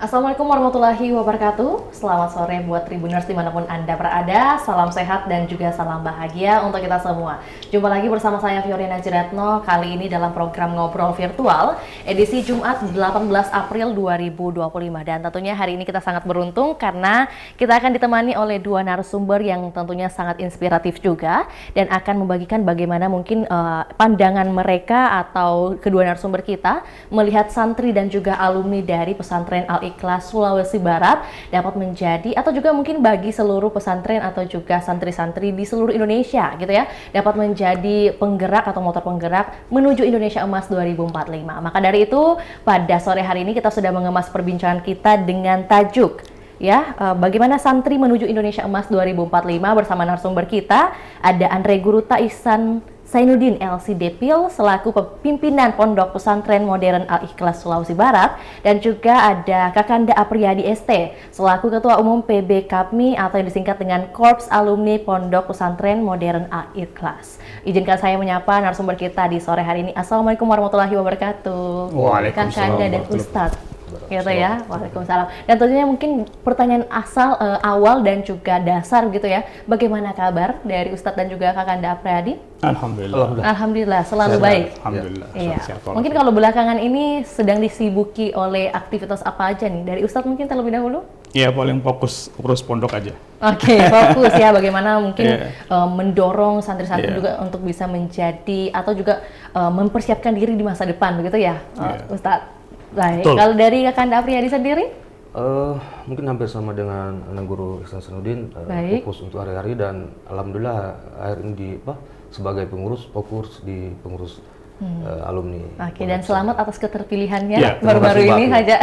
Assalamualaikum warahmatullahi wabarakatuh. Selamat sore buat Tribuners dimanapun Anda berada. Salam sehat dan juga salam bahagia untuk kita semua. Jumpa lagi bersama saya Fioriana Jiratno. Kali ini dalam program Ngobrol Virtual edisi Jumat 18 April 2025. Dan tentunya hari ini kita sangat beruntung karena kita akan ditemani oleh dua narasumber yang tentunya sangat inspiratif juga dan akan membagikan bagaimana mungkin pandangan mereka atau kedua narasumber kita melihat santri dan juga alumni dari pesantren Al-Ikhlas Sulawesi Barat dapat menjadi atau juga mungkin bagi seluruh pesantren atau juga santri-santri di seluruh Indonesia gitu ya, dapat menjadi penggerak atau motor penggerak menuju Indonesia Emas 2045. Maka dari itu pada sore hari ini kita sudah mengemas perbincangan kita dengan tajuk bagaimana santri menuju Indonesia Emas 2045 bersama narasumber kita ada Andre Guru Ihsan Zainuddin LC Depil selaku pimpinan Pondok Pesantren Modern Al-Ikhlas Sulawesi Barat dan juga ada Kakanda Apriyadi ST selaku Ketua Umum PB KAPMI atau yang disingkat dengan Korps Alumni Pondok Pesantren Modern Al-Ikhlas. Izinkan saya menyapa narasumber kita di sore hari ini. Assalamualaikum warahmatullahi wabarakatuh. Waalaikumsalam. Kakanda dan Ustadz. Gitu ya, waalaikumsalam. Dan tentunya mungkin pertanyaan awal dan juga dasar gitu ya. Bagaimana kabar dari Ustadz dan juga Kakanda Apriyadi? Alhamdulillah, selalu baik. Alhamdulillah. Iya. Mungkin kalau belakangan ini sedang disibuki oleh aktivitas apa aja nih? Dari Ustadz mungkin terlebih dahulu? Iya, paling fokus urus pondok aja. Oke, fokus ya bagaimana mungkin mendorong santri-santri juga untuk bisa menjadi atau juga mempersiapkan diri di masa depan begitu ya, Ustadz? Baik, kalau dari Kakanda Apriyadi sendiri? Mungkin hampir sama dengan Anak Guru Ihsan Zainuddin, fokus untuk hari-hari dan alhamdulillah akhir ini sebagai pengurus fokus di pengurus alumni. Oke, dan selamat atas keterpilihannya baru-baru ini saja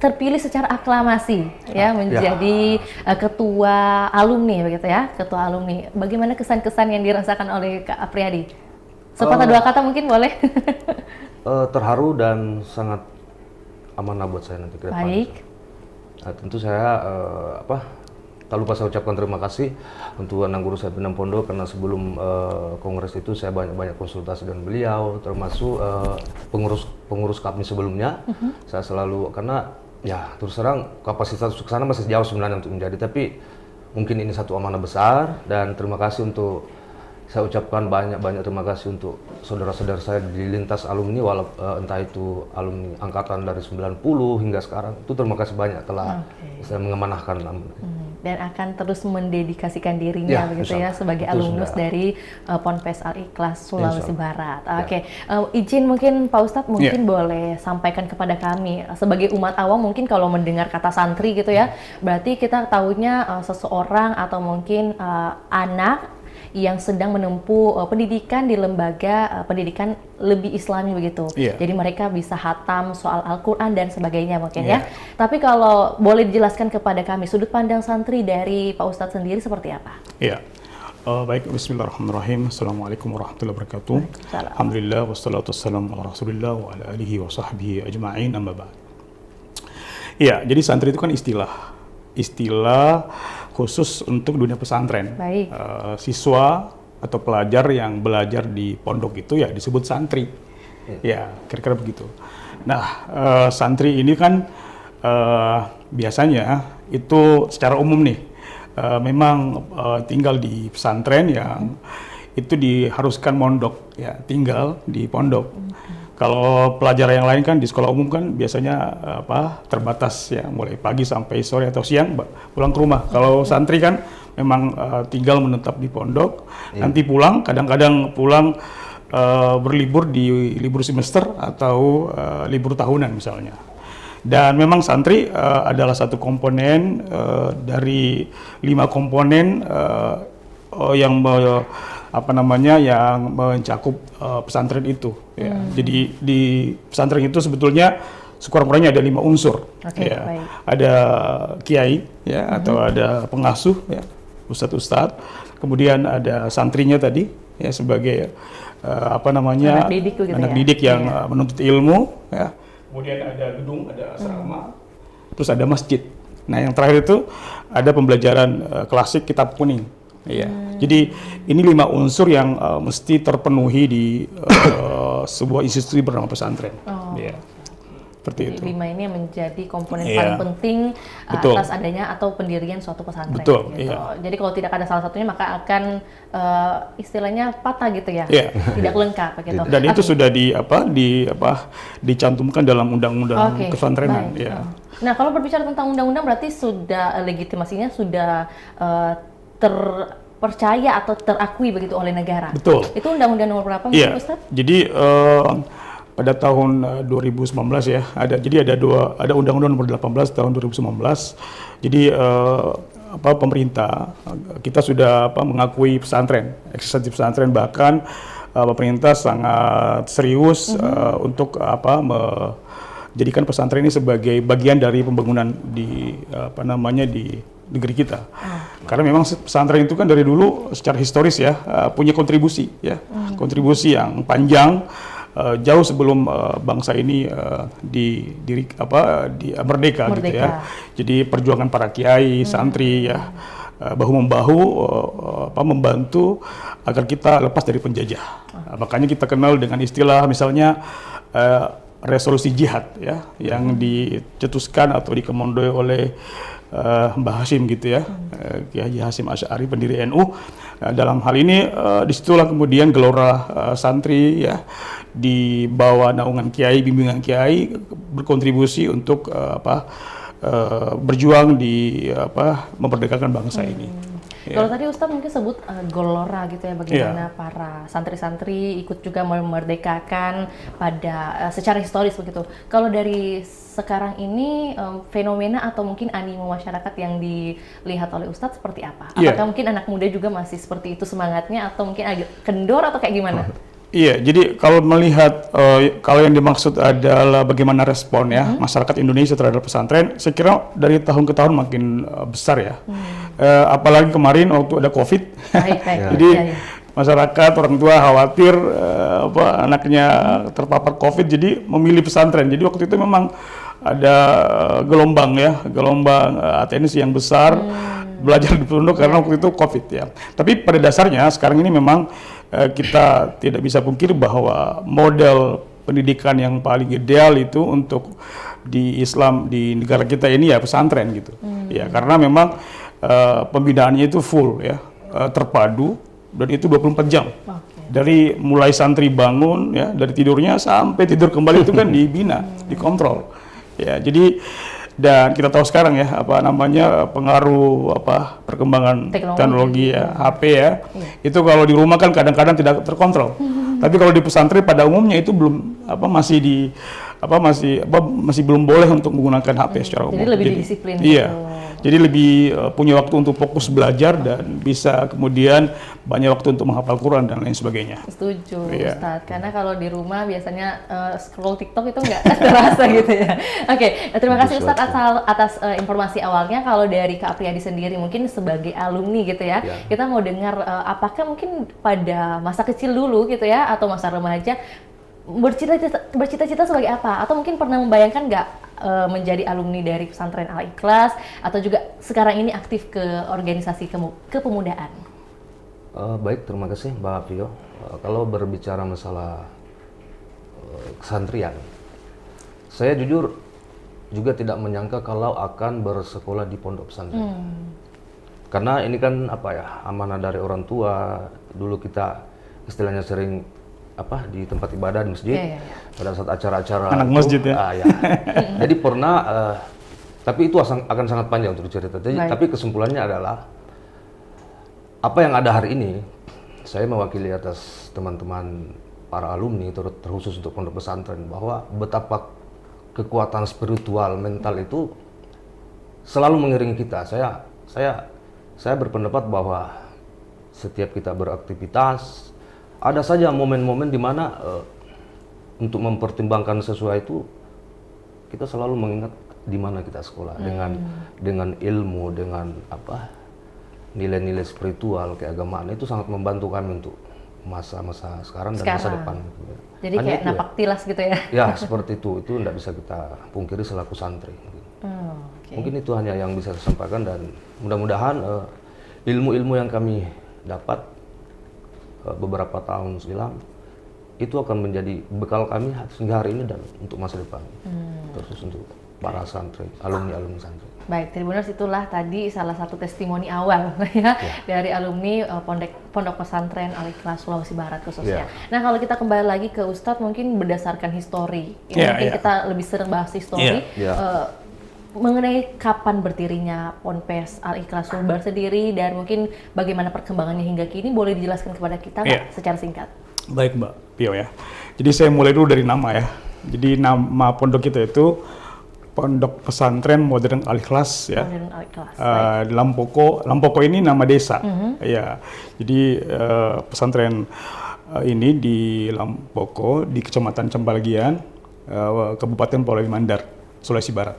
terpilih secara aklamasi menjadi ketua alumni begitu ya, ketua alumni. Bagaimana kesan-kesan yang dirasakan oleh Kak Apriyadi? Sepatah dua kata mungkin boleh. Terharu dan sangat amanah buat saya nanti ke depan. Baik. Tentu saya tak lupa saya ucapkan terima kasih untuk Anak Guru saya Pimpinan Pondok karena sebelum kongres itu saya banyak konsultasi dengan beliau, termasuk pengurus KAPMI sebelumnya. Saya selalu karena ya terus terang kapasitas ke sana masih jauh sebenarnya untuk menjadi, tapi mungkin ini satu amanah besar dan terima kasih untuk saya ucapkan banyak terima kasih untuk saudara-saudara saya di lintas alumni, entah itu alumni angkatan dari 90 hingga sekarang, itu terima kasih banyak telah saya mengamanahkan. Dan akan terus mendedikasikan dirinya begitu ya sebagai alumnus dari Ponpes Al-Ikhlas Sulawesi Barat. Izin mungkin Pak Ustadz mungkin boleh sampaikan kepada kami sebagai umat awam, mungkin kalau mendengar kata santri gitu ya, berarti kita tahunya seseorang atau mungkin anak yang sedang menempuh pendidikan di lembaga pendidikan lebih islami begitu. Jadi mereka bisa hatam soal Al-Quran dan sebagainya mungkin ya. Tapi kalau boleh dijelaskan kepada kami, sudut pandang santri dari Pak Ustadz sendiri seperti apa? Baik, bismillahirrahmanirrahim. Assalamualaikum warahmatullahi wabarakatuh. Alhamdulillah, wassalatu wassalamu ala rasulillah wa ala alihi wa sahbihi ajma'in, amma ba'd. Jadi santri itu kan istilah khusus untuk dunia pesantren. Siswa atau pelajar yang belajar di pondok itu ya disebut santri. Kira-kira begitu. Nah, santri ini kan biasanya itu secara umum nih memang tinggal di pesantren yang itu diharuskan mondok tinggal di pondok. Kalau pelajar yang lain kan di sekolah umum kan biasanya terbatas mulai pagi sampai sore atau siang pulang ke rumah. Kalau santri kan memang tinggal menetap di pondok, nanti pulang, kadang-kadang pulang berlibur di libur semester atau libur tahunan misalnya. Dan memang santri adalah satu komponen dari 5 komponen yang yang mencakup pesantren itu. Jadi di pesantren itu sebetulnya sekurang-kurangnya ada 5 unsur. Ada kiai atau ada pengasuh ustadz-ustadz, kemudian ada santrinya tadi sebagai anak didik yang menuntut ilmu. Kemudian ada gedung, ada asrama, terus ada masjid. Nah yang terakhir itu ada pembelajaran klasik kitab kuning. Jadi ini 5 unsur yang mesti terpenuhi di sebuah institusi bernama pesantren. Seperti itu. 5 ini yang menjadi komponen Iya. paling penting Betul. atas adanya atau pendirian suatu pesantren. Betul, Gitu. iya. Jadi kalau tidak ada salah satunya maka akan istilahnya patah gitu ya, Iya. tidak lengkap begitu. Dan itu sudah dicantumkan dalam undang-undang Oke, pesantrenan. baik. Ya. Nah, kalau berbicara tentang undang-undang berarti sudah legitimasinya sudah terpercaya atau terakui begitu oleh negara. Betul. Itu undang-undang nomor berapa Iya. Ustaz? Jadi pada tahun 2019 ya, ada Undang-Undang Nomor 18 tahun 2019. Jadi pemerintah kita sudah mengakui pesantren, eksistensi pesantren, bahkan pemerintah sangat serius untuk menjadikan pesantren ini sebagai bagian dari pembangunan di di negeri kita. Karena memang pesantren itu kan dari dulu secara historis ya punya kontribusi ya, kontribusi yang panjang. Jauh sebelum bangsa ini merdeka gitu ya. Jadi perjuangan para kiai, santri ya bahu membahu membantu agar kita lepas dari penjajah. Makanya kita kenal dengan istilah misalnya resolusi jihad ya yang dicetuskan atau dikomandoi oleh Mbah Hashim gitu ya, Kiai Hashim Asy'ari pendiri NU. Dalam hal ini disitulah kemudian gelora santri ya di bawah naungan kiai, bimbingan kiai berkontribusi untuk berjuang di memerdekakan bangsa ini. Kalau tadi Ustadz mungkin sebut gelora gitu ya, bagaimana para santri-santri ikut juga memerdekakan pada secara historis begitu. Kalau dari sekarang ini fenomena atau mungkin animo masyarakat yang dilihat oleh Ustadz seperti apa? Apakah mungkin anak muda juga masih seperti itu semangatnya atau mungkin agak kendor atau kayak gimana? Iya, jadi kalau melihat kalau yang dimaksud adalah bagaimana respon ya masyarakat Indonesia terhadap pesantren, saya kira dari tahun ke tahun makin besar ya. Apalagi kemarin waktu ada COVID, jadi masyarakat orang tua khawatir anaknya terpapar COVID, jadi memilih pesantren. Jadi waktu itu memang ada gelombang atensi yang besar belajar di pondok karena waktu itu COVID ya. Tapi pada dasarnya sekarang ini memang kita tidak bisa pungkiri bahwa model pendidikan yang paling ideal itu untuk di Islam di negara kita ini ya pesantren gitu. Ya karena memang pembinaannya itu full ya, terpadu dan itu 24 jam. Dari mulai santri bangun ya, dari tidurnya sampai tidur kembali itu kan dibina, dikontrol. Ya, jadi dan kita tahu sekarang ya pengaruh perkembangan teknologi ya, HP ya. Itu kalau di rumah kan kadang-kadang tidak terkontrol. Tapi kalau di pesantren pada umumnya itu belum masih belum boleh untuk menggunakan HP secara umum. Jadi lebih disiplin. Iya. Jadi lebih punya waktu untuk fokus belajar dan bisa kemudian banyak waktu untuk menghafal Quran dan lain sebagainya. Setuju, Ustadz. Karena kalau di rumah biasanya scroll TikTok itu nggak terasa gitu ya. Oke, terima kasih Ustadz atas informasi awalnya. Kalau dari Kak Apriyadi sendiri mungkin sebagai alumni gitu ya, kita mau dengar apakah mungkin pada masa kecil dulu gitu ya atau masa remaja bercita-cita sebagai apa? Atau mungkin pernah membayangkan nggak menjadi alumni dari pesantren Al-Ikhlas atau juga sekarang ini aktif ke organisasi kepemudaan? Baik, terima kasih Mbak Pio. Kalau berbicara masalah kesantrian, saya jujur juga tidak menyangka kalau akan bersekolah di pondok pesantren. Karena ini kan amanah dari orang tua. Dulu kita istilahnya sering di tempat ibadah di masjid, pada saat acara-acara anak masjid ya. Jadi pernah, tapi itu akan sangat panjang untuk cerita. Tapi kesimpulannya adalah apa yang ada hari ini, saya mewakili atas teman-teman para alumni terkhusus untuk pondok pesantren, bahwa betapa kekuatan spiritual mental itu selalu mengiringi kita. Saya berpendapat bahwa setiap kita beraktivitas ada saja momen-momen di mana untuk mempertimbangkan sesuai itu kita selalu mengingat di mana kita sekolah dengan ilmu, dengan nilai-nilai spiritual keagamaan itu sangat membantu kami untuk masa-masa sekarang dan masa depan. Jadi kayak napak tilas gitu ya? Ya seperti itu tidak bisa kita pungkiri selaku santri. Mungkin itu hanya yang bisa saya sampaikan dan mudah-mudahan ilmu-ilmu yang kami dapat beberapa tahun silam itu akan menjadi bekal kami hingga hari ini dan untuk masa depan, terus untuk para santri, alumni santri. Baik, Tribuners, itulah tadi salah satu testimoni awal ya dari alumni Pondok Pesantren Al-Ikhlas Sulawesi Barat khususnya. Nah, kalau kita kembali lagi ke Ustadz, mungkin berdasarkan histori, mungkin kita lebih sering bahas histori mengenai kapan berdirinya Ponpes Al-Ikhlas Sulawesi Barat sendiri dan mungkin bagaimana perkembangannya hingga kini, boleh dijelaskan kepada kita nggak secara singkat? Baik Mbak Pio ya. Jadi saya mulai dulu dari nama ya. Jadi nama pondok kita itu Pondok Pesantren Modern Al-Ikhlas ya. Modern Al-Ikhlas. Lampoko ini nama desa. Ya. Jadi pesantren ini di Lampoko di Kecamatan Cempalgian, Kabupaten Polewali Mandar, Sulawesi Barat.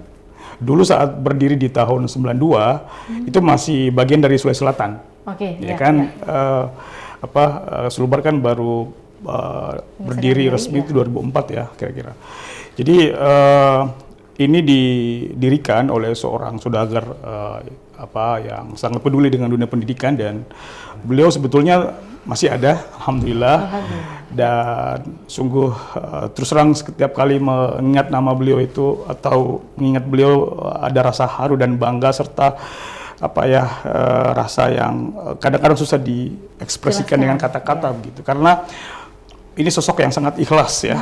Dulu saat berdiri di tahun 92 itu masih bagian dari Sulawesi Selatan. Oke. Ya kan Sulubar kan baru berdiri resmi itu 2004 ya kira-kira. Jadi ini didirikan oleh seorang saudagar yang sangat peduli dengan dunia pendidikan, dan beliau sebetulnya masih ada, alhamdulillah. Dan sungguh terus terang setiap kali mengingat nama beliau itu atau mengingat beliau ada rasa haru dan bangga serta rasa yang kadang-kadang susah diekspresikan dengan kata-kata begitu, karena ini sosok yang sangat ikhlas ya.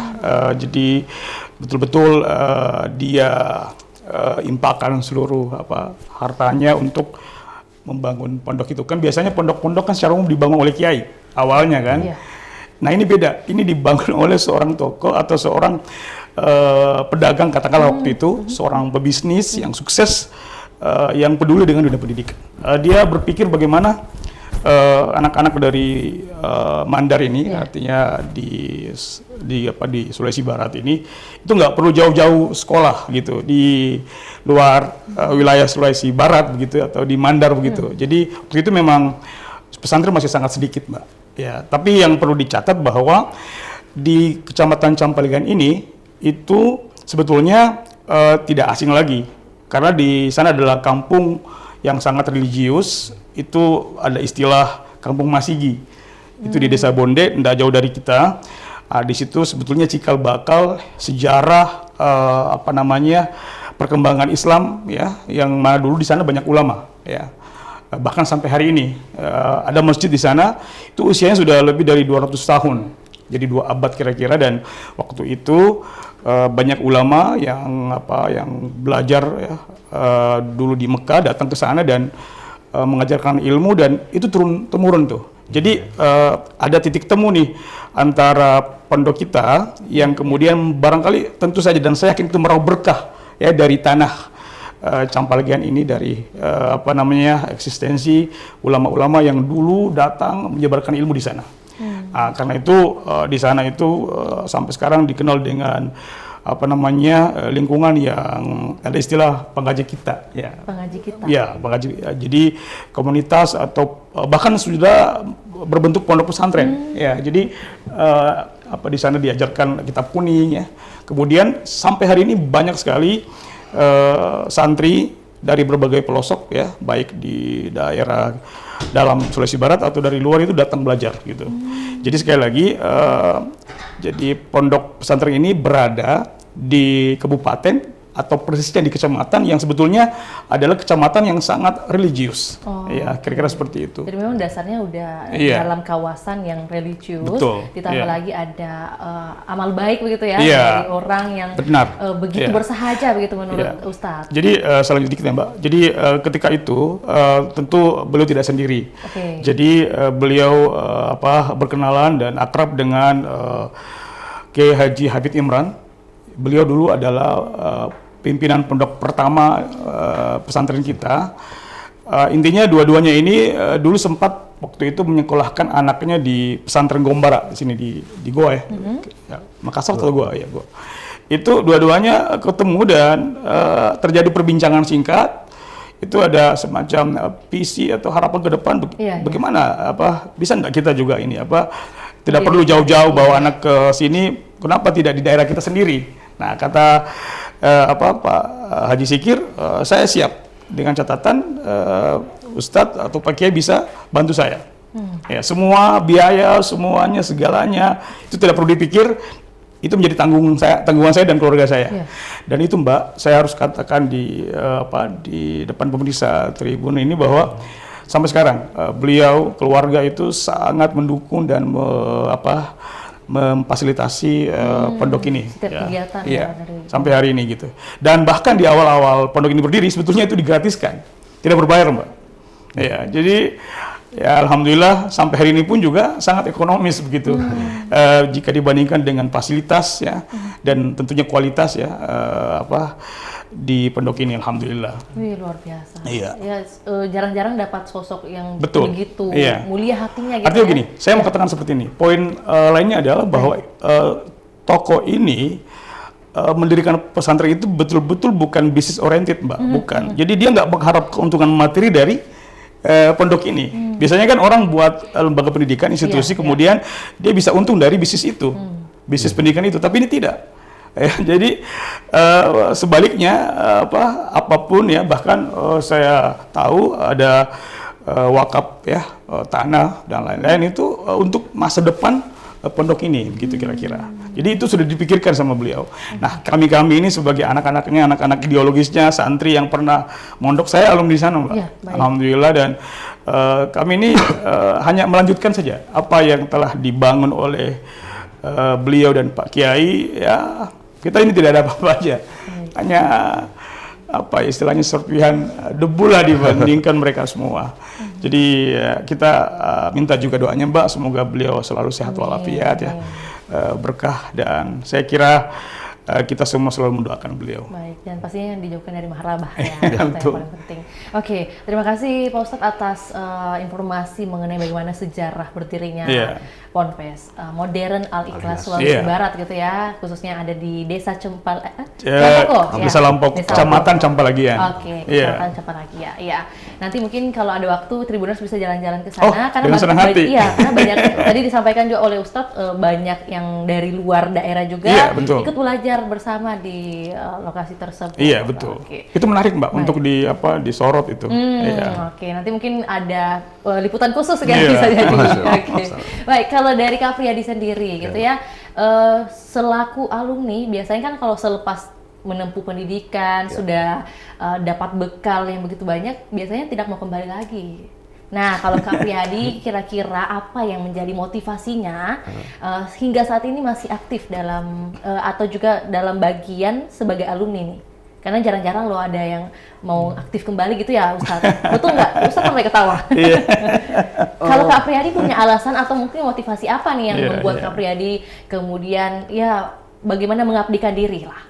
Jadi betul-betul dia impakkan seluruh hartanya untuk membangun pondok itu. Kan biasanya pondok-pondok kan secara umum dibangun oleh kiai awalnya kan. Nah ini beda, ini dibangun oleh seorang tokoh atau seorang pedagang katakanlah waktu itu, seorang pebisnis yang sukses, yang peduli dengan dunia pendidikan. Dia berpikir bagaimana anak-anak dari Mandar ini, artinya di Sulawesi Barat ini, itu nggak perlu jauh-jauh sekolah gitu di luar wilayah Sulawesi Barat begitu atau di Mandar begitu. Jadi waktu itu memang pesantren masih sangat sedikit, Mbak. Ya, tapi yang perlu dicatat bahwa di Kecamatan Campaligan ini itu sebetulnya tidak asing lagi, karena di sana adalah kampung yang sangat religius. Itu ada istilah Kampung Masigi, itu di Desa Bonde, tidak jauh dari kita. Di situ sebetulnya cikal bakal sejarah perkembangan Islam ya, yang mana dulu di sana banyak ulama ya. Bahkan sampai hari ini ada masjid di sana, itu usianya sudah lebih dari 200 tahun, jadi 2 abad kira-kira. Dan waktu itu banyak ulama yang belajar ya, dulu di Mekah datang ke sana dan mengajarkan ilmu, dan itu turun-temurun tuh. Jadi ada titik temu nih antara pondok kita yang kemudian barangkali tentu saja, dan saya yakin itu meraup berkah ya dari tanah Campalgian ini, dari eksistensi ulama-ulama yang dulu datang menyebarkan ilmu di sana. Karena itu di sana itu sampai sekarang dikenal dengan lingkungan yang ada istilah pengkaji kita ya. Pengkaji kita. Ya, pengkaji. Jadi komunitas atau bahkan sudah berbentuk pondok pesantren ya. Jadi di sana diajarkan kitab kuning ya. Kemudian sampai hari ini banyak sekali santri dari berbagai pelosok ya, baik di daerah dalam Sulawesi Barat atau dari luar itu datang belajar gitu. Jadi sekali lagi jadi pondok pesantren ini berada di kabupaten atau persisnya di kecamatan yang sebetulnya adalah kecamatan yang sangat religius. Ya, kira-kira seperti itu. Jadi memang dasarnya udah dalam kawasan yang religius. Betul. Ditambah lagi ada amal baik begitu ya dari orang yang begitu bersahaja begitu menurut Ustadz. Jadi selanjutnya dikit ya Mbak. Jadi ketika itu tentu beliau tidak sendiri. Jadi beliau berkenalan dan akrab dengan Kiai Haji Habib Imran. Beliau dulu adalah pimpinan pondok pertama pesantren kita. Intinya dua-duanya ini dulu sempat waktu itu menyekolahkan anaknya di pesantren Gombara di sini di Goa ya. Makassar atau Goa ya, Goa. Itu dua-duanya ketemu dan terjadi perbincangan singkat. Itu ada semacam visi atau harapan ke depan bagaimana bisa enggak kita juga ini tidak perlu jauh-jauh bawa anak ke sini, kenapa tidak di daerah kita sendiri. Nah, kata Pak Haji Sikir, saya siap dengan catatan Ustadz atau Pak Kiai bisa bantu saya. Ya, semua biaya, semuanya, segalanya itu tidak perlu dipikir, itu menjadi tanggungan saya dan keluarga saya. Iya. Dan itu Mbak, saya harus katakan di di depan pemirsa Tribun ini bahwa sampai sekarang beliau keluarga itu sangat mendukung dan memfasilitasi pondok ini. Setiap kegiatan Iya, dari sampai hari ini gitu. Dan bahkan di awal-awal pondok ini berdiri sebetulnya itu digratiskan, tidak berbayar Mbak. Ya, jadi ya alhamdulillah sampai hari ini pun juga sangat ekonomis begitu. Jika dibandingkan dengan fasilitas ya dan tentunya kualitas ya di pondok ini alhamdulillah. Wih, luar biasa. Iya. Ya, jarang-jarang dapat sosok yang Betul. begitu Iya. mulia hatinya gitu. Artinya ya. gini, saya mau katakan seperti ini. Poin lainnya adalah bahwa toko ini mendirikan pesantren itu betul-betul bukan bisnis oriented, Mbak, bukan. Jadi dia nggak berharap keuntungan materi dari pondok ini. Biasanya kan orang buat lembaga pendidikan, institusi, Iya, kemudian dia bisa untung dari bisnis itu, bisnis pendidikan itu. Tapi ini tidak. Jadi sebaliknya apapun ya, bahkan saya tahu ada wakaf ya, tanah dan lain-lain itu untuk masa depan pondok ini, gitu kira-kira. Jadi itu sudah dipikirkan sama beliau. Nah, kami ini sebagai anak-anaknya, anak-anak ideologisnya, santri yang pernah mondok, saya alumni di sana, Mbak. Ya, baik. Alhamdulillah, dan kami ini hanya melanjutkan saja apa yang telah dibangun oleh beliau dan Pak Kiai. Ya, kita ini tidak ada apa-apa aja. Hanya apa istilahnya serpihan debu lah dibandingkan mereka semua. Jadi kita minta juga doanya Mbak, semoga beliau selalu sehat walafiat ya, berkah, dan saya kira kita semua selalu mendoakan beliau. Baik, dan pastinya yang dijauhkan dari maharabah ya, itu yang Betul. paling penting. Oke, terima kasih Pak Ustadz atas informasi mengenai bagaimana sejarah berdirinya Ponpes Modern Al-Ikhlas Sulawesi Barat gitu ya, khususnya ada di Desa Desa Lampok, Kecamatan Campalagian. Oke, Kecamatan Campalagian. Iya. Nanti mungkin kalau ada waktu Tribuners bisa jalan-jalan ke sana karena senang hati. karena banyak tadi disampaikan juga oleh Ustadz banyak yang dari luar daerah juga ikut belajar bersama di lokasi tersebut. Iya, betul. Oke. Itu menarik Mbak untuk disorot itu. Oke, nanti mungkin ada liputan khusus kan bisa jadi. Oke. Baik, kalau dari Kak Priyadi sendiri gitu ya, selaku alumni biasanya kan kalau selepas menempuh pendidikan sudah dapat bekal yang begitu banyak, biasanya tidak mau kembali lagi. Nah, kalau Kak Priyadi kira-kira apa yang menjadi motivasinya hingga saat ini masih aktif dalam atau juga dalam bagian sebagai alumni nih? Karena jarang-jarang loh ada yang mau aktif kembali gitu ya, Ustadz. Betul nggak? Ustadz sampai ketawa. Kalau Kak Priyadi punya alasan atau mungkin motivasi apa nih yang membuat Kak Priyadi kemudian ya bagaimana mengabdikan diri lah?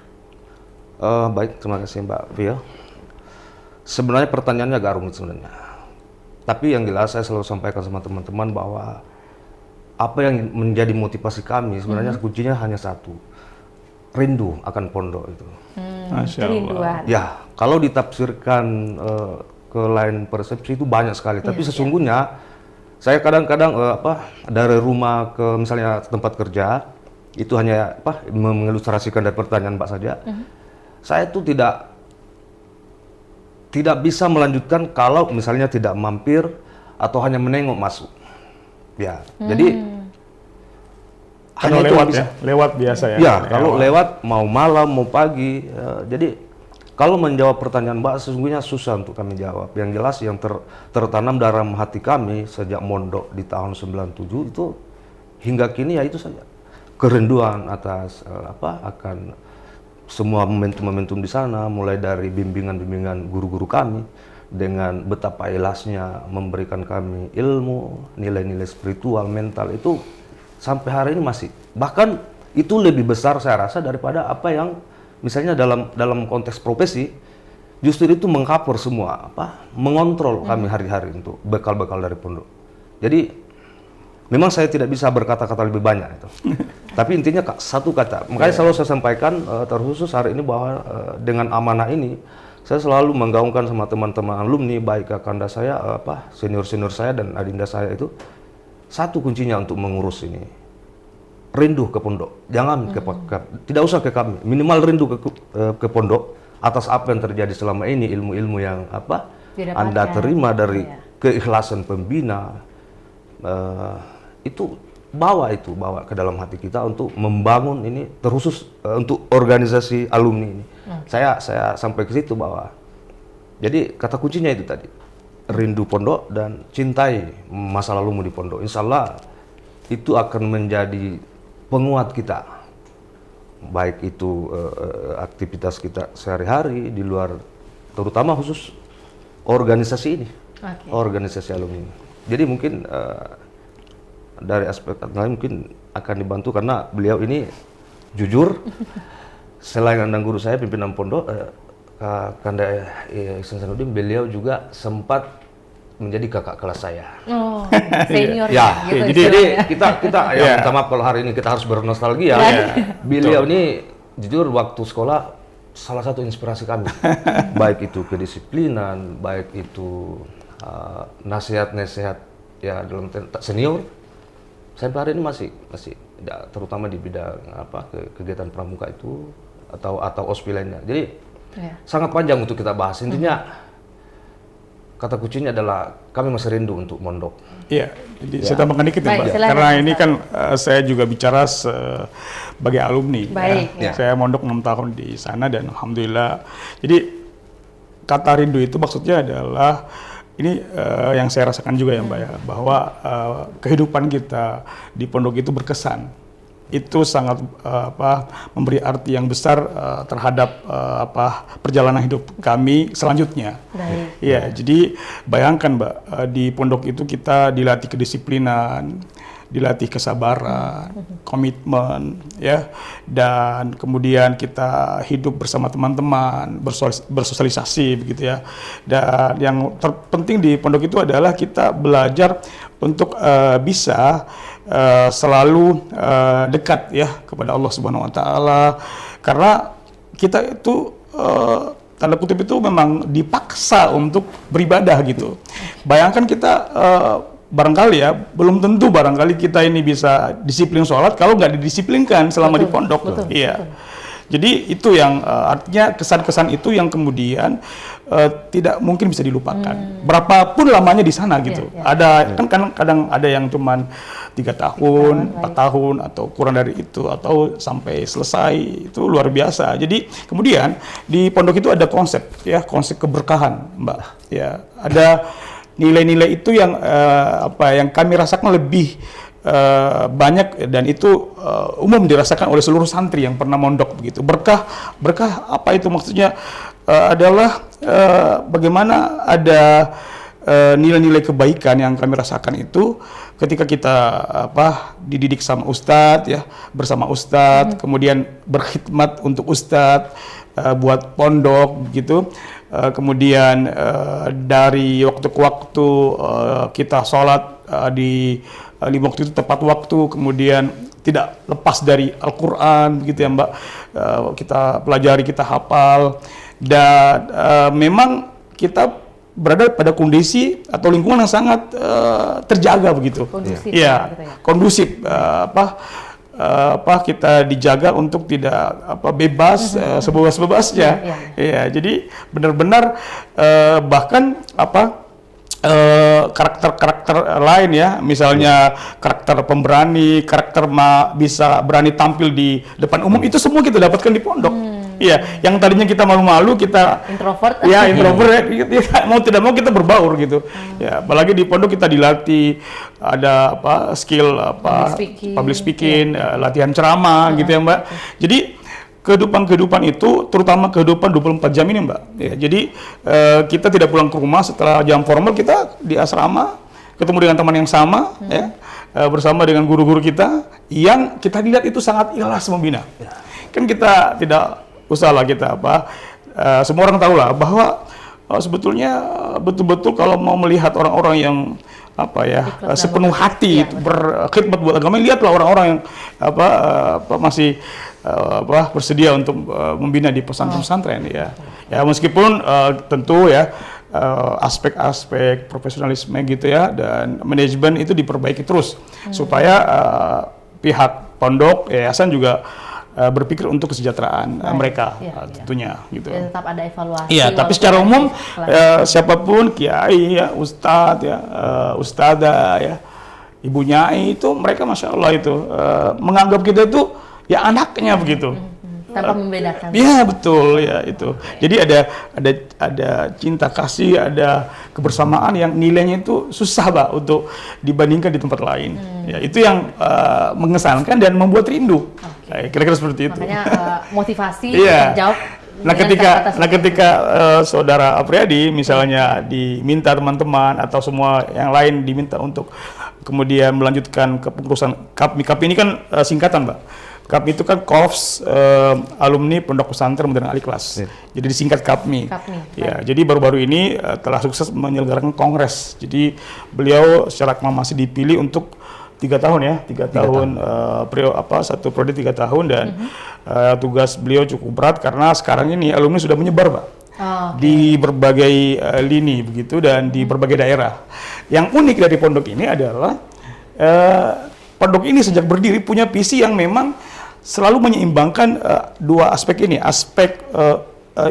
Baik, terima kasih Mbak Via. Sebenarnya pertanyaannya agak rumit sebenarnya. Tapi yang jelas saya selalu sampaikan sama teman-teman bahwa apa yang menjadi motivasi kami sebenarnya kuncinya hanya satu. Rindu akan pondok itu. Masya Allah. Ya, kalau ditafsirkan ke lain persepsi itu banyak sekali. Tapi sesungguhnya saya kadang-kadang dari rumah ke misalnya tempat kerja itu hanya mengilustrasikan dari pertanyaan Mbak saja. Saya itu tidak bisa melanjutkan kalau misalnya tidak mampir atau hanya menengok masuk. Ya, jadi kalau lewat ya, lewat biasa ya. Ya, kalau lewat mau malam mau pagi. Jadi kalau menjawab pertanyaan Mbak sesungguhnya susah untuk kami jawab. Yang jelas yang tertanam dalam hati kami sejak mondok di tahun 97 itu hingga kini ya itu saja. Kerinduan atas akan semua momentum-momentum di sana, mulai dari bimbingan-bimbingan guru-guru kami dengan betapa ikhlasnya memberikan kami ilmu, nilai-nilai spiritual, mental itu sampai hari ini masih. Bahkan itu lebih besar saya rasa daripada apa yang misalnya dalam konteks profesi justru itu mengcover semua mengontrol kami hari-hari untuk bekal-bekal dari pondok. Jadi memang saya tidak bisa berkata-kata lebih banyak itu. Tapi intinya satu kata. Makanya selalu saya sampaikan terkhusus hari ini bahwa dengan amanah ini saya selalu menggaungkan sama teman-teman alumni baik kakanda saya senior-senior saya dan adinda saya itu satu kuncinya untuk mengurus ini. Rindu ke pondok. Jangan tidak usah ke kami. Minimal rindu ke pondok atas apa yang terjadi selama ini, ilmu-ilmu yang Anda terima dari keikhlasan pembina, itu bawa ke dalam hati kita untuk membangun ini, terkhusus untuk organisasi alumni ini. Saya sampai ke situ bahwa jadi kata kuncinya itu tadi, rindu pondok dan cintai masa lalumu di pondok. Insya Allah itu akan menjadi penguat kita, baik itu aktivitas kita sehari-hari di luar, terutama khusus organisasi ini, organisasi alumni. Jadi mungkin dari aspek lain mungkin akan dibantu karena beliau ini jujur. Selain Andang guru saya pimpinan pondok, Kanda Ihsanuddin, beliau juga sempat menjadi kakak kelas saya. Oh, senior ya. Gitu Jadi kita ya minta maaf kalau hari ini kita harus bernostalgia. Beliau ini jujur waktu sekolah salah satu inspirasi kami. Baik itu kedisiplinan, baik itu nasihat-nasihat ya dalam senior. Sampai hari ini masih ya, terutama di bidang kegiatan pramuka itu atau OSPI lainnya. Jadi sangat panjang untuk kita bahas. Intinya kata kuncinya adalah kami masih rindu untuk mondok. Iya, jadi saya tambahkan dikit ya, Pak. Karena ini kan saya juga bicara sebagai alumni. Baik, ya. Saya mondok 6 tahun di sana dan alhamdulillah. Jadi kata rindu itu maksudnya adalah ini yang saya rasakan juga ya Mbak ya, bahwa kehidupan kita di pondok itu berkesan. Itu sangat memberi arti yang besar terhadap perjalanan hidup kami selanjutnya. Ya, jadi bayangkan Mbak, di pondok itu kita dilatih kedisiplinan, dilatih kesabaran, komitmen, ya, dan kemudian kita hidup bersama teman-teman, bersosialisasi begitu ya. Dan yang terpenting di pondok itu adalah kita belajar untuk bisa selalu dekat ya kepada Allah Subhanahu Wa Taala, karena kita itu tanda kutip itu memang dipaksa untuk beribadah gitu. Bayangkan kita barangkali ya, belum tentu barangkali kita ini bisa disiplin sholat kalau nggak didisiplinkan selama di pondok. Iya. Jadi itu yang artinya kesan-kesan itu yang kemudian tidak mungkin bisa dilupakan. Berapapun lamanya di sana gitu. Ada kan kadang ada yang cuman 3 tahun, 4 tahun atau kurang dari itu atau sampai selesai, itu luar biasa. Jadi kemudian di pondok itu ada konsep ya, konsep keberkahan, Mbak. Ya, ada nilai-nilai itu yang yang kami rasakan lebih banyak dan itu umum dirasakan oleh seluruh santri yang pernah mondok begitu. Berkah apa itu maksudnya adalah bagaimana ada nilai-nilai kebaikan yang kami rasakan itu ketika kita dididik sama ustadz ya, bersama ustadz, kemudian berkhidmat untuk ustadz, buat pondok gitu. Kemudian dari waktu ke waktu kita sholat di 5 waktu itu tepat waktu, kemudian tidak lepas dari Al-Quran gitu ya Mbak, kita pelajari, kita hafal, dan memang kita berada pada kondisi atau lingkungan yang sangat terjaga begitu. Kondusif, ya, gitu ya. Kondusif, kita dijaga untuk tidak bebas sebebas-bebasnya. Ya, jadi benar-benar bahkan karakter-karakter lain ya, misalnya karakter pemberani, karakter bisa berani tampil di depan umum, itu semua kita dapatkan di pondok. Iya, yang tadinya kita malu-malu, kita introvert. Ya, introvert, mau tidak mau kita berbaur gitu. Ya, apalagi di pondok kita dilatih ada skill public speaking, latihan ceramah gitu ya, Mbak. Jadi kehidupan itu, terutama kehidupan 24 jam ini, Mbak. Ya, jadi kita tidak pulang ke rumah setelah jam formal, kita di asrama, ketemu dengan teman yang sama, ya, bersama dengan guru-guru kita, yang kita lihat itu sangat ikhlas membina. Kan kita tidak usah lah kita semua orang tahu lah bahwa sebetulnya betul-betul kalau mau melihat orang-orang yang sepenuh hati berkhidmat buat agama, lihatlah orang-orang yang masih bersedia untuk membina di pesantren-pesantren ya. Ya meskipun tentu ya aspek-aspek profesionalisme gitu ya dan manajemen itu diperbaiki terus supaya pihak pondok yayasan juga berpikir untuk kesejahteraan mereka tentunya gitu. Dan tetap ada evaluasi. Iya, tapi secara umum siapapun kiai ya, ustadz ya, ustadzah ya, ibunya itu mereka masya Allah itu menganggap kita itu ya anaknya begitu. Tanpa membedakan. Iya betul ya itu. Jadi ada cinta kasih, ada kebersamaan yang nilainya itu susah Mbak untuk dibandingkan di tempat lain. Ya itu yang mengesankan dan membuat rindu. Kira-kira seperti itu. Makanya motivasi Iya. terjawab. Nah ketika saudara Apriyadi misalnya diminta teman-teman atau semua yang lain diminta untuk kemudian melanjutkan kepengurusan KAPMI. KAPMI ini kan singkatan Mbak. KAPMI itu kan Korps Alumni Pondok Pesantren Modern Al-Ikhlas. Jadi disingkat KAPMI. Ya, jadi baru-baru ini telah sukses menyelenggarakan kongres. Jadi beliau secara aklamasi dipilih untuk 3 tahun ya, 3 tahun satu periode 3 tahun dan tugas beliau cukup berat karena sekarang ini alumni sudah menyebar, Pak. Di berbagai lini begitu dan di berbagai daerah. Yang unik dari pondok ini adalah pondok ini sejak berdiri punya visi yang memang selalu menyeimbangkan dua aspek ini, aspek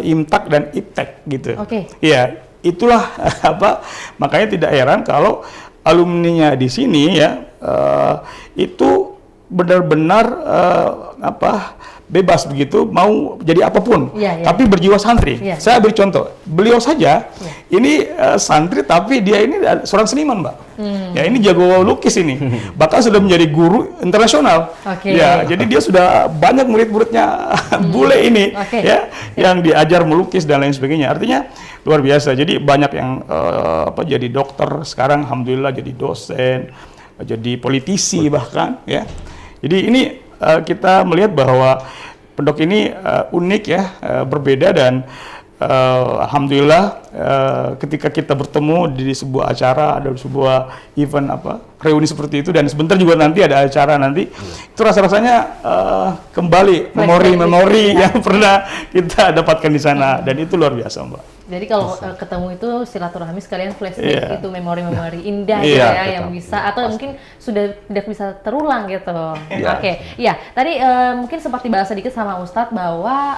imtak dan iptek gitu. Iya, itulah makanya tidak heran kalau alumninya di sini ya itu benar-benar bebas begitu mau jadi apapun, tapi berjiwa santri. Saya beri contoh, beliau saja ini santri tapi dia ini seorang seniman, Mbak. Ya ini jago lukis ini, bahkan sudah menjadi guru internasional. Ya jadi dia sudah banyak murid-muridnya bule ini, ya yang diajar melukis dan lain sebagainya. Artinya luar biasa. Jadi banyak yang jadi dokter sekarang, alhamdulillah jadi dosen, jadi politisi bahkan, ya. Jadi ini kita melihat bahwa pondok ini unik ya, berbeda dan alhamdulillah ketika kita bertemu di sebuah acara, ada sebuah event reuni seperti itu dan sebentar juga nanti ada acara nanti, itu rasa-rasanya kembali memori-memori yang pernah kita dapatkan di sana dan itu luar biasa, Mbak. Jadi kalau ketemu itu silaturahmi sekalian flashback itu memori-memori indah yang bisa atau mungkin sudah tidak bisa terulang gitu. Ya tadi mungkin sempat dibahas sedikit sama Ustadz bahwa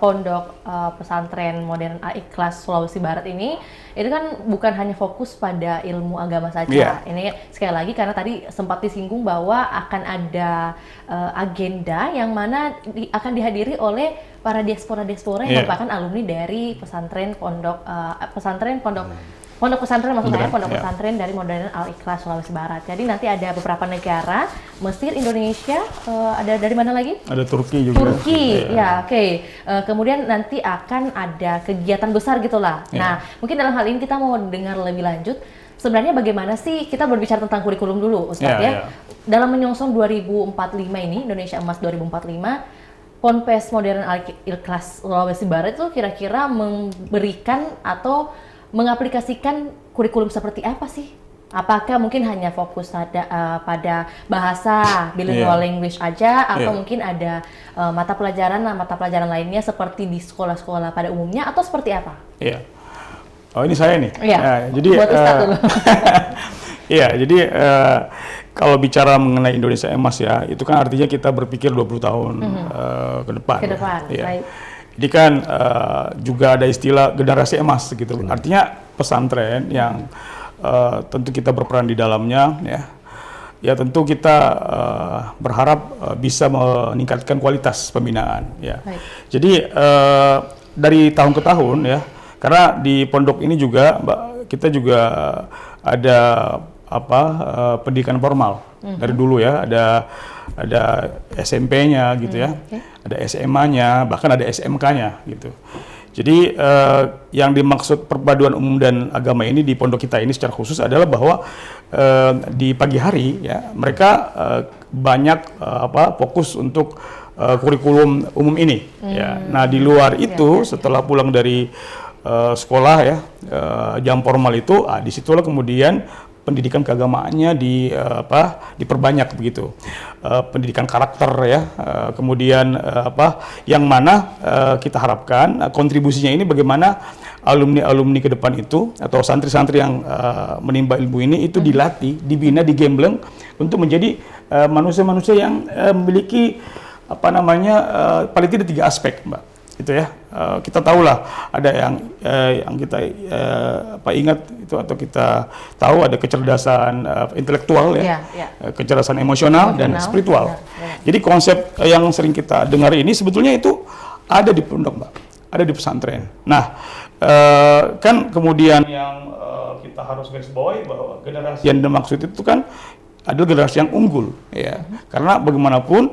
pondok pesantren modern Al-Ikhlas Sulawesi Barat ini itu kan bukan hanya fokus pada ilmu agama saja. Ini sekali lagi karena tadi sempat disinggung bahwa akan ada agenda yang mana akan dihadiri oleh para diaspora-diaspora yang merupakan alumni dari pondok pesantren dari Modern Al-Ikhlas Sulawesi Barat. Jadi nanti ada beberapa negara, Mesir, Indonesia, ada dari mana lagi? Ada Turki juga. Turki, kemudian nanti akan ada kegiatan besar gitulah. Nah, mungkin dalam hal ini kita mau dengar lebih lanjut. Sebenarnya bagaimana sih kita berbicara tentang kurikulum dulu, Ustadz Dalam menyongsong 2045 ini, Indonesia Emas 2045, Ponpes Modern Al-Ikhlas Sulawesi Barat itu kira-kira memberikan atau mengaplikasikan kurikulum seperti apa sih? Apakah mungkin hanya fokus pada bahasa bilingual language aja atau mungkin ada mata pelajaran lainnya seperti di sekolah-sekolah pada umumnya atau seperti apa? Oh ini saya nih. Jadi buat Ustadz dulu. Jadi kalau bicara mengenai Indonesia Emas ya, itu kan artinya kita berpikir 20 tahun ke depan. Jadi kan juga ada istilah generasi emas gitu. Artinya pesantren yang tentu kita berperan di dalamnya ya tentu kita berharap bisa meningkatkan kualitas pembinaan ya. Jadi dari tahun ke tahun ya, karena di pondok ini juga Mbak, kita juga ada pendidikan formal dari dulu ya, ada SMP-nya gitu ya, ada SMA-nya, bahkan ada SMK-nya gitu. Jadi yang dimaksud perpaduan umum dan agama ini di pondok kita ini secara khusus adalah bahwa di pagi hari ya mereka banyak fokus untuk kurikulum umum ini. Nah di luar itu setelah pulang dari sekolah ya jam formal itu, disitulah kemudian pendidikan keagamaannya diperbanyak begitu, pendidikan karakter ya, kemudian yang mana kita harapkan kontribusinya ini bagaimana alumni ke depan itu atau santri-santri yang menimba ilmu ini itu dilatih, dibina, digembleng untuk menjadi manusia-manusia yang memiliki paling tidak 3 aspek, Mbak. itu ya. Kita tahulah ada yang kita ingat itu atau kita tahu ada kecerdasan intelektual ya, kecerdasan emosional dan spiritual. Jadi konsep yang sering kita dengar ini sebetulnya itu ada di pondok, Mbak, ada di pesantren. Nah, kan kemudian yang kita harus garis bawahi bahwa generasi yang dimaksud itu kan adalah generasi yang unggul, ya. Karena bagaimanapun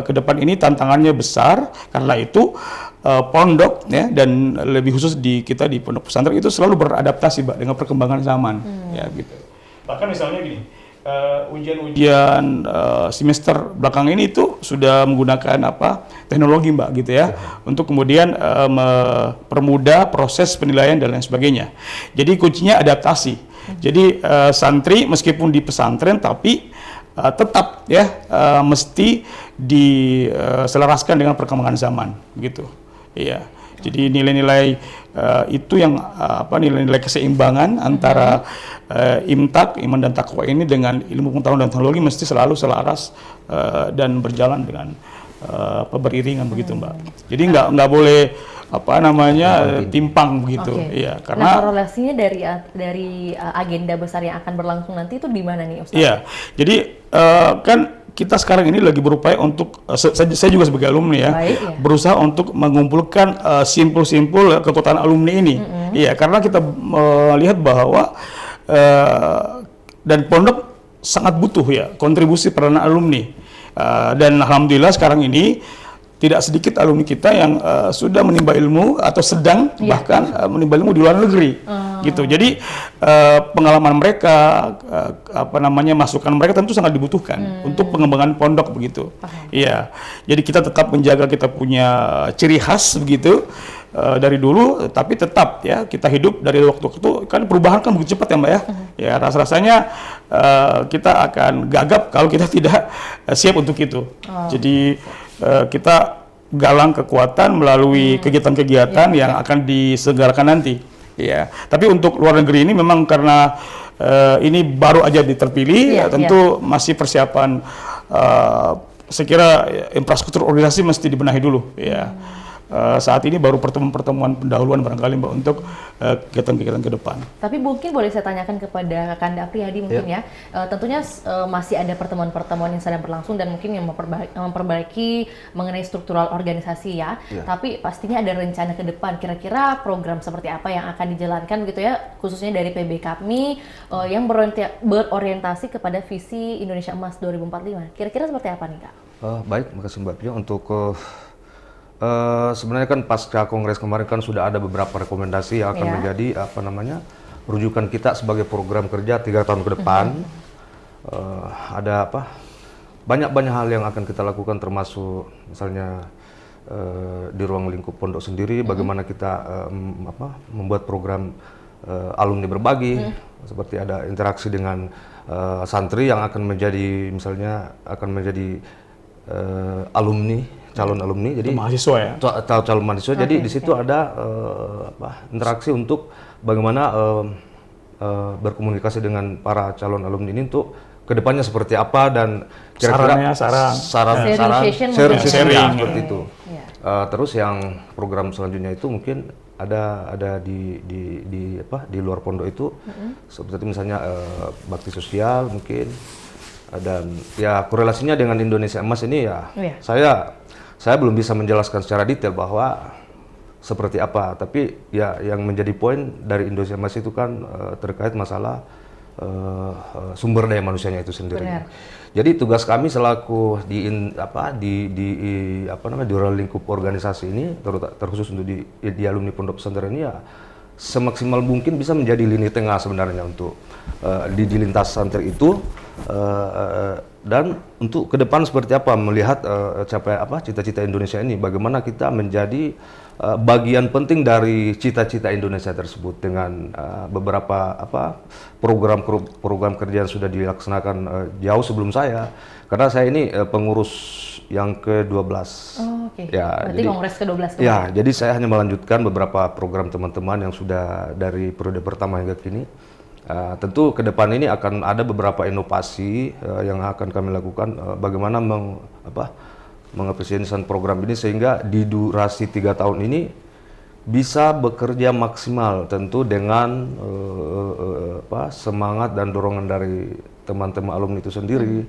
ke depan ini tantangannya besar, karena itu pondok ya, dan lebih khusus di kita di pondok pesantren itu selalu beradaptasi, Mbak, dengan perkembangan zaman, ya gitu. Bahkan misalnya gini, ujian-ujian semester belakang ini itu sudah menggunakan teknologi, Mbak, gitu ya, untuk kemudian mempermudah proses penilaian dan lain sebagainya. Jadi kuncinya adaptasi. Jadi santri meskipun di pesantren tapi tetap ya mesti diselaraskan dengan perkembangan zaman, gitu. Iya. Jadi nilai-nilai itu yang nilai-nilai keseimbangan antara imtak, iman dan takwa ini dengan ilmu pengetahuan dan teknologi mesti selalu selaras dan berjalan dengan beriringan begitu, Mbak. Jadi nggak boleh timpang begitu. Iya, karena korelasinya dari agenda besar yang akan berlangsung nanti itu di mana nih, Ustaz? Iya. Jadi kan kita sekarang ini lagi berupaya untuk, saya juga sebagai alumni ya, berusaha untuk mengumpulkan simpul-simpul kekuatan alumni ini. Iya, karena kita melihat bahwa dan pondok sangat butuh ya kontribusi peranan alumni. Dan alhamdulillah sekarang ini tidak sedikit alumni kita yang sudah menimba ilmu atau sedang bahkan menimba ilmu di luar negeri, gitu. Jadi pengalaman mereka, masukan mereka tentu sangat dibutuhkan untuk pengembangan pondok begitu. Iya. Jadi kita tetap menjaga kita punya ciri khas begitu dari dulu, tapi tetap ya kita hidup dari waktu ke waktu, kan perubahan kan begitu cepat ya, Mbak ya. Ya rasanya kita akan gagap kalau kita tidak siap untuk itu. Jadi kita galang kekuatan melalui kegiatan-kegiatan yang akan diselenggarakan nanti. Ya, tapi untuk luar negeri ini memang karena ini baru aja diterpilih, tentu masih persiapan. Saya kira infrastruktur organisasi mesti dibenahi dulu. Ya, saat ini baru pertemuan-pertemuan pendahuluan barangkali, Mbak, untuk kegiatan-kegiatan ke depan. Tapi mungkin boleh saya tanyakan kepada Kakanda Priyadi mungkin ya. Tentunya masih ada pertemuan-pertemuan yang sedang berlangsung dan mungkin yang memperbaiki mengenai struktural organisasi ya. Tapi pastinya ada rencana ke depan. Kira-kira program seperti apa yang akan dijalankan gitu ya, khususnya dari PBKMI yang berorientasi kepada visi Indonesia Emas 2045. Kira-kira seperti apa nih, Kak? Baik, makasih Mbak Pia. Untuk sebenarnya kan pasca kongres kemarin kan sudah ada beberapa rekomendasi yang akan menjadi rujukan kita sebagai program kerja 3 tahun ke depan. Ada banyak hal yang akan kita lakukan, termasuk misalnya di ruang lingkup pondok sendiri bagaimana kita membuat program alumni berbagi, seperti ada interaksi dengan santri yang akan menjadi alumni, calon alumni, jadi mahasiswa ya, calon mahasiswa. Jadi di situ ada interaksi untuk bagaimana berkomunikasi dengan para calon alumni ini untuk kedepannya seperti apa, dan kira-kira sharing seperti itu. Terus yang program selanjutnya itu mungkin ada di luar pondok itu, seperti misalnya bakti sosial mungkin, dan ya korelasinya dengan Indonesia Emas ini ya. Saya belum bisa menjelaskan secara detail bahwa seperti apa, tapi ya yang menjadi poin dari Indonesia Emas itu kan terkait masalah sumber daya manusianya itu sendiri. Jadi tugas kami selaku di ruang lingkup organisasi ini, terkhusus untuk di alumni pondok pesantren ini, ya semaksimal mungkin bisa menjadi lini tengah sebenarnya untuk di lintas santri itu, dan untuk ke depan seperti apa melihat cita-cita Indonesia ini, bagaimana kita menjadi bagian penting dari cita-cita Indonesia tersebut dengan beberapa program kerja yang sudah dilaksanakan jauh sebelum saya, karena saya ini pengurus yang ke-12. Ya, berarti kongres ke-12 kemarin. Ya, jadi saya hanya melanjutkan beberapa program teman-teman yang sudah dari periode pertama hingga kini. Tentu ke depan ini akan ada beberapa inovasi yang akan kami lakukan, bagaimana mengapresiasi program ini sehingga di durasi 3 tahun ini bisa bekerja maksimal, tentu dengan semangat dan dorongan dari teman-teman alumni itu sendiri.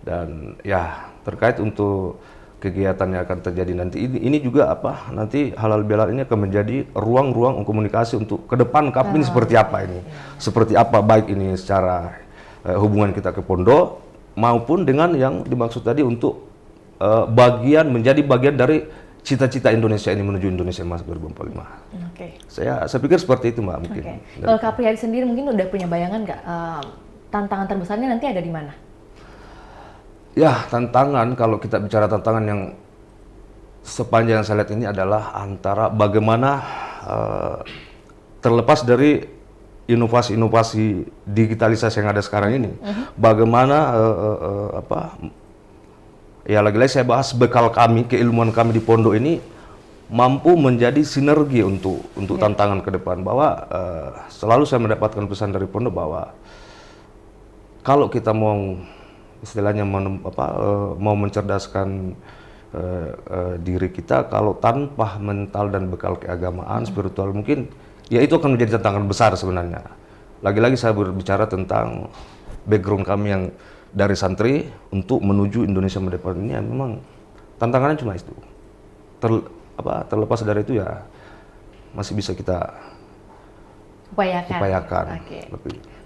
Dan ya terkait untuk kegiatan yang akan terjadi nanti ini juga nanti halal bihalal ini akan menjadi ruang-ruang komunikasi untuk ke depan KAP ini seperti apa ini, seperti apa baik ini secara hubungan kita ke pondok maupun dengan yang dimaksud tadi untuk menjadi bagian dari cita-cita Indonesia ini menuju Indonesia Emas 2045. Saya pikir seperti itu, Mbak, mungkin. Kalau Kak Priyadi sendiri mungkin udah punya bayangan nggak tantangan terbesarnya nanti ada di mana? Ya, tantangan, kalau kita bicara tantangan yang sepanjang yang saya lihat ini adalah antara bagaimana terlepas dari inovasi-inovasi digitalisasi yang ada sekarang ini, bagaimana ya lagi-lagi saya bahas bekal kami, keilmuan kami di pondok ini mampu menjadi sinergi untuk tantangan ke depan, bahwa selalu saya mendapatkan pesan dari pondok bahwa kalau kita mau istilahnya mau mencerdaskan diri kita, kalau tanpa mental dan bekal keagamaan, spiritual, mungkin ya itu akan menjadi tantangan besar sebenarnya. Lagi-lagi saya berbicara tentang background kami yang dari santri untuk menuju Indonesia mendepan ini, ya memang tantangannya cuma itu. Terlepas dari itu ya masih bisa kita upayakan.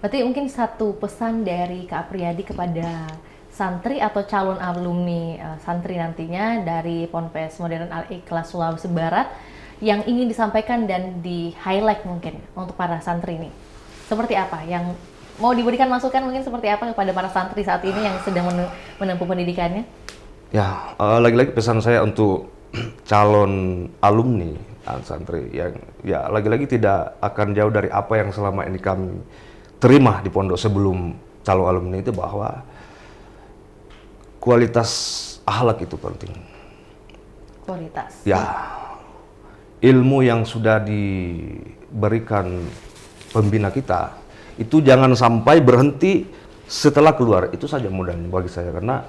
Berarti mungkin satu pesan dari Kak Priyadi kepada santri atau calon alumni santri nantinya dari Ponpes Modern Al-Ikhlas Sulawesi Barat yang ingin disampaikan dan di-highlight mungkin untuk para santri ini. Seperti apa yang mau diberikan masukan, mungkin seperti apa kepada para santri saat ini yang sedang menempuh pendidikannya? Ya, lagi-lagi pesan saya untuk calon alumni santri yang ya lagi-lagi tidak akan jauh dari apa yang selama ini kami terima di pondok sebelum calon alumni itu, bahwa kualitas akhlak itu penting. Kualitas. Ya, ilmu yang sudah diberikan pembina kita itu jangan sampai berhenti setelah keluar. Itu saja modalnya bagi saya, karena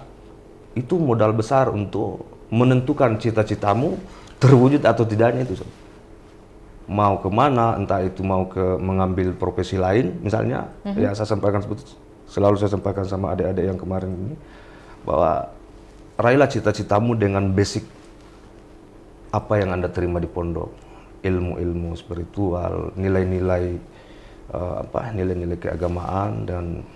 itu modal besar untuk menentukan cita-citamu terwujud atau tidaknya itu. Mau kemana, entah itu mau mengambil profesi lain misalnya, ya saya sampaikan selalu saya sampaikan sama adik-adik yang kemarin ini, bahwa raihlah cita-citamu dengan basic apa yang Anda terima di pondok, ilmu-ilmu spiritual, nilai-nilai nilai-nilai keagamaan, dan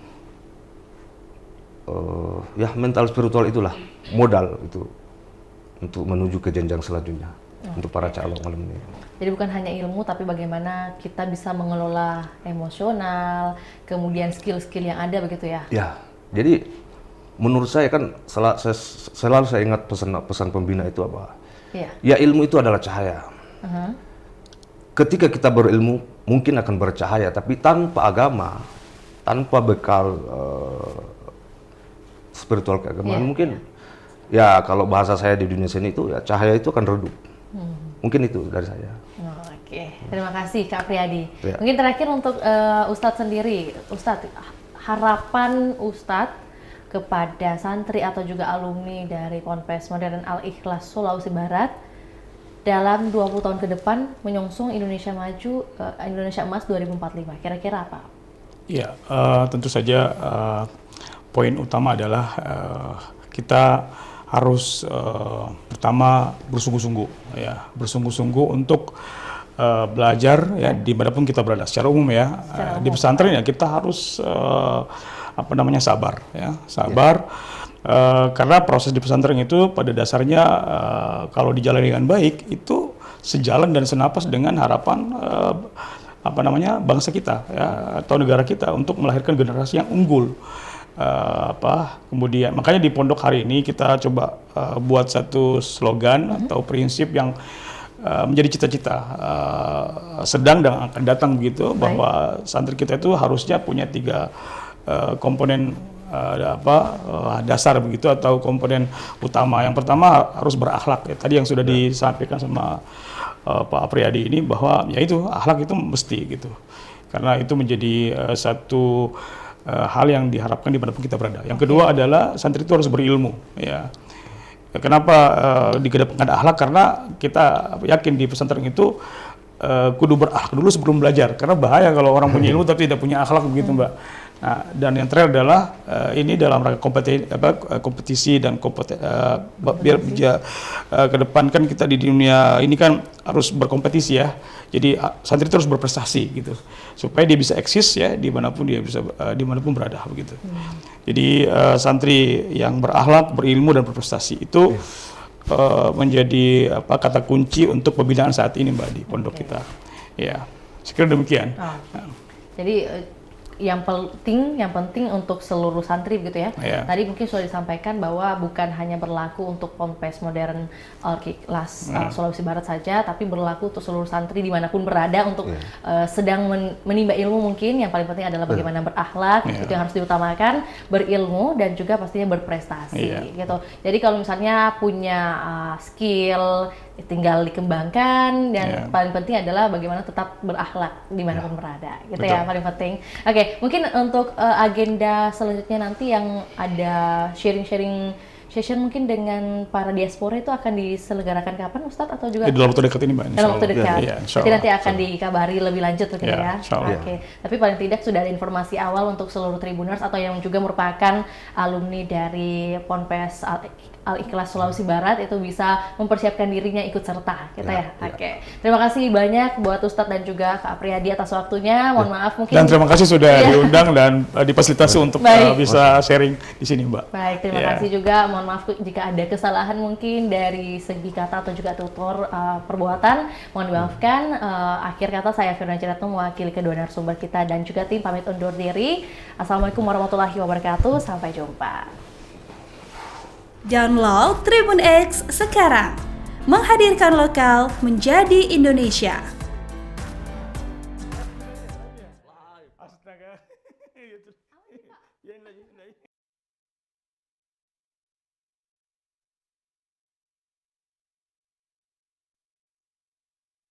ya mental spiritual itulah modal itu untuk menuju ke jenjang selanjutnya untuk para calon alumni. Jadi bukan hanya ilmu, tapi bagaimana kita bisa mengelola emosional, kemudian skill-skill yang ada, begitu ya? Ya, jadi menurut saya kan selalu saya ingat pesan pembina itu apa? Ya, ilmu itu adalah cahaya. Ketika kita berilmu mungkin akan bercahaya, tapi tanpa agama, tanpa bekal spiritual keagamaan, mungkin ya kalau bahasa saya di dunia seni itu ya cahaya itu akan redup. Mungkin itu dari saya. Oke, terima kasih Kak Priyadi. Mungkin terakhir untuk Ustadz sendiri, Ustadz, harapan Ustadz kepada santri atau juga alumni dari Ponpes Modern Al-Ikhlas Sulawesi Barat dalam 20 tahun ke depan menyongsong Indonesia Maju, Indonesia Emas 2045, kira-kira apa? Ya, tentu saja poin utama adalah kita harus pertama bersungguh-sungguh, ya, bersungguh-sungguh untuk belajar ya dimanapun kita berada. Secara umum ya, di pesantren ya kita harus sabar, ya, sabar. Karena proses di pesantren itu pada dasarnya kalau dijalani dengan baik itu sejalan dan senapas dengan harapan bangsa kita ya, atau negara kita untuk melahirkan generasi yang unggul. Kemudian makanya di pondok hari ini kita coba buat satu slogan atau prinsip yang menjadi cita-cita sedang dan akan datang begitu, bahwa santri kita itu harusnya punya 3 komponen dasar begitu, atau komponen utama. Yang pertama harus berakhlak ya, tadi yang sudah disampaikan sama Pak Priyadi ini, bahwa ya itu akhlak itu mesti gitu, karena itu menjadi satu hal yang diharapkan dimanapun kita berada. Yang kedua adalah santri itu harus berilmu ya. Kenapa dikedepankan akhlak? Karena kita yakin di pesantren itu kudu berakhlak dulu sebelum belajar. Karena bahaya kalau orang punya ilmu tapi tidak punya akhlak begitu, Mbak. Nah, dan yang terakhir adalah ini dalam rangka kompetisi dan biar bisa kedepankan kita di dunia ini kan harus berkompetisi ya. Jadi santri terus berprestasi gitu, supaya dia bisa eksis ya dimanapun dia bisa dimanapun berada begitu. Jadi santri yang berakhlak, berilmu dan berprestasi itu menjadi kata kunci untuk pembinaan saat ini, Mbak, di pondok kita. Ya, sekiranya demikian. Jadi yang penting untuk seluruh santri begitu ya. Tadi mungkin sudah disampaikan bahwa bukan hanya berlaku untuk Ponpes Modern Al-Ikhlas Sulawesi Barat saja, tapi berlaku untuk seluruh santri dimanapun berada untuk sedang menimba ilmu. Mungkin yang paling penting adalah bagaimana berakhlak, itu yang harus diutamakan, berilmu dan juga pastinya berprestasi gitu. Jadi kalau misalnya punya skill tinggal dikembangkan dan paling penting adalah bagaimana tetap berakhlak dimanapun berada gitu. Betul. Ya paling penting. Oke, mungkin untuk agenda selanjutnya nanti yang ada sharing session mungkin dengan para diaspora itu akan diselenggarakan kapan, Ustadz, atau juga dalam waktu dekat ini, Mbak? Dalam waktu dekat. Jadi nanti akan dikabari lebih lanjut begitu ya. Oke. Tapi paling tidak sudah ada informasi awal untuk seluruh Tribuners atau yang juga merupakan alumni dari Ponpes Al-Ikhlas Sulawesi Barat itu bisa mempersiapkan dirinya ikut serta gitu ya. Oke. Terima kasih banyak buat Ustadz dan juga Kak Apriyadi atas waktunya. Mohon maaf mungkin. Dan terima kasih sudah diundang dan difasilitasi untuk bisa sharing di sini, Mbak. Baik, terima kasih juga. Mohon maaf jika ada kesalahan mungkin dari segi kata atau juga tutur perbuatan. Mohon dimaafkan. Akhir kata saya Fiorina Ciretno mewakili kedua narasumber kita dan juga tim pamit undur diri. Assalamualaikum warahmatullahi wabarakatuh. Sampai jumpa. Download Tribun X sekarang, menghadirkan lokal menjadi Indonesia.